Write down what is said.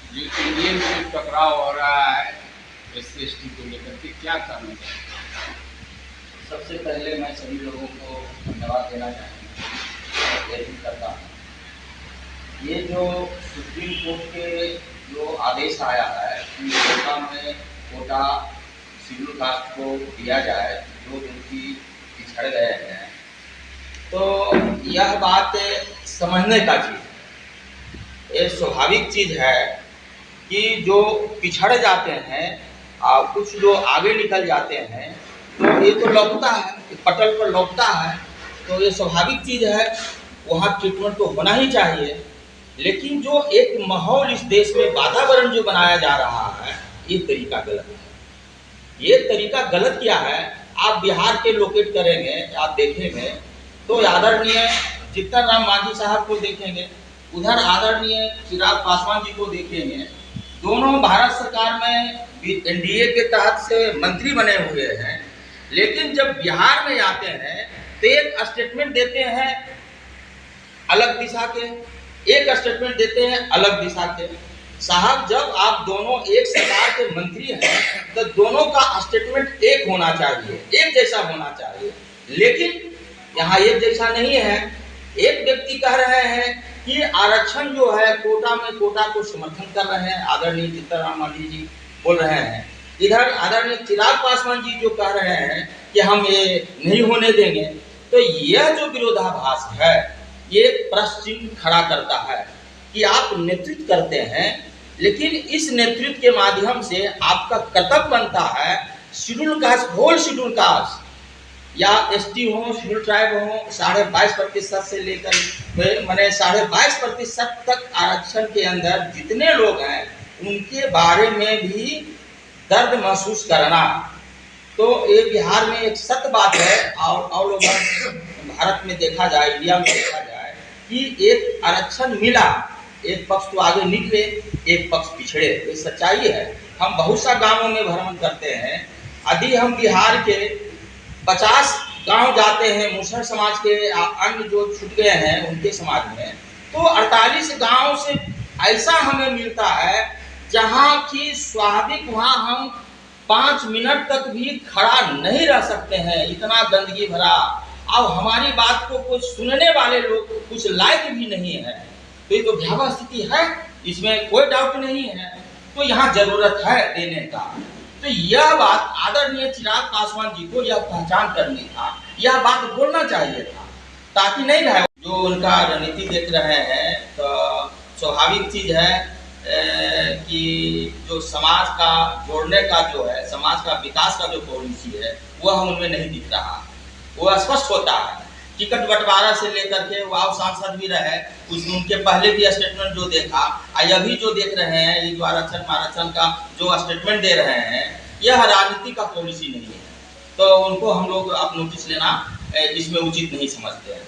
जो इंडियन से टकराव हो रहा है SC/ST को लेकर के, क्या करना चाहिए? सबसे पहले मैं सभी लोगों को धन्यवाद देना चाहूँगा करता हूँ। ये जो सुप्रीम कोर्ट के जो आदेश आया है कि कोटा में कोटा शेड्यूल कास्ट को दिया जाए जो व्यक्ति पिछड़ गए हैं, तो यह बात समझने का चीज़ है। ये स्वाभाविक चीज़ है कि जो पिछड़ जाते हैं और कुछ लोग आगे निकल जाते हैं तो ये तो लौटता है, पटल पर लौटता है, तो ये स्वाभाविक चीज़ है, वहाँ ट्रीटमेंट तो होना ही चाहिए। लेकिन जो एक माहौल इस देश में वातावरण जो बनाया जा रहा है, ये तरीका गलत है। ये तरीका गलत क्या है, आप बिहार के लोकेट करेंगे, आप देखेंगे तो आदरणीय जीतन राम मांझी साहब को देखेंगे, उधर आदरणीय चिराग पासवान जी को देखेंगे। दोनों भारत सरकार में NDA के तहत से मंत्री बने हुए हैं, लेकिन जब बिहार में आते हैं तो एक स्टेटमेंट देते हैं अलग दिशा के, एक स्टेटमेंट देते हैं अलग दिशा के। साहब, जब आप दोनों एक सरकार के मंत्री हैं तो दोनों का स्टेटमेंट एक होना चाहिए, एक जैसा होना चाहिए। लेकिन यहाँ एक जैसा नहीं है। एक व्यक्ति कह रहे हैं कि आरक्षण जो है कोटा में, कोटा को समर्थन कर रहे हैं, आदरणीय जीतन राम मांझी जी बोल रहे हैं। इधर आदरणीय चिराग पासवान जी जो कह रहे हैं कि हम ये नहीं होने देंगे। तो यह जो विरोधाभास है, ये प्रश्न चिन्ह खड़ा करता है कि आप नेतृत्व करते हैं, लेकिन इस नेतृत्व के माध्यम से आपका कर्तव्य बनता है schedule caste, whole schedule caste या ST हो, शेड्यूल ट्राइब हो, 22.5% से लेकर मैंने 22.5% तक आरक्षण के अंदर जितने लोग हैं उनके बारे में भी दर्द महसूस करना। तो ये बिहार में एक सत्य बात है, और ऑल ओवर भारत में देखा जाए, इंडिया में देखा जाए कि एक आरक्षण मिला, एक पक्ष तो आगे निकले, एक पक्ष पिछड़े, ये सच्चाई है। हम बहुत सा गांवों में भ्रमण करते हैं। यदि हम बिहार के 50 गांव जाते हैं मुसहर समाज के, अन्य जो छूट गए हैं उनके समाज में, तो 48 गांव से ऐसा हमें मिलता है जहां की स्वाभाविक वहां हम 5 मिनट तक भी खड़ा नहीं रह सकते हैं, इतना गंदगी भरा, और हमारी बात को कुछ सुनने वाले लोग कुछ लायक भी नहीं है। तो ये तो भयावह स्थिति है, इसमें कोई डाउट नहीं है। तो यहाँ जरूरत है देने का। तो यह बात आदरणीय चिराग पासवान जी को यह पहचान करनी था, यह बात बोलना चाहिए था, ताकि नहीं रहे जो उनका रणनीति देख रहे हैं। तो स्वाभाविक चीज है कि जो समाज का जोड़ने का जो है, समाज का विकास का जो पॉलिसी है, वह उनमें नहीं दिख रहा। वो स्पष्ट होता है, टिकट बंटवारा से लेकर के वो सांसद भी रहे, उनके पहले भी स्टेटमेंट जो देखा, अभी जो देख रहे हैं, ये जो आरक्षण का जो स्टेटमेंट दे रहे हैं, यह राजनीति का पॉलिसी नहीं है। तो उनको हम लोग अब नोटिस लेना इसमें उचित नहीं समझते हैं।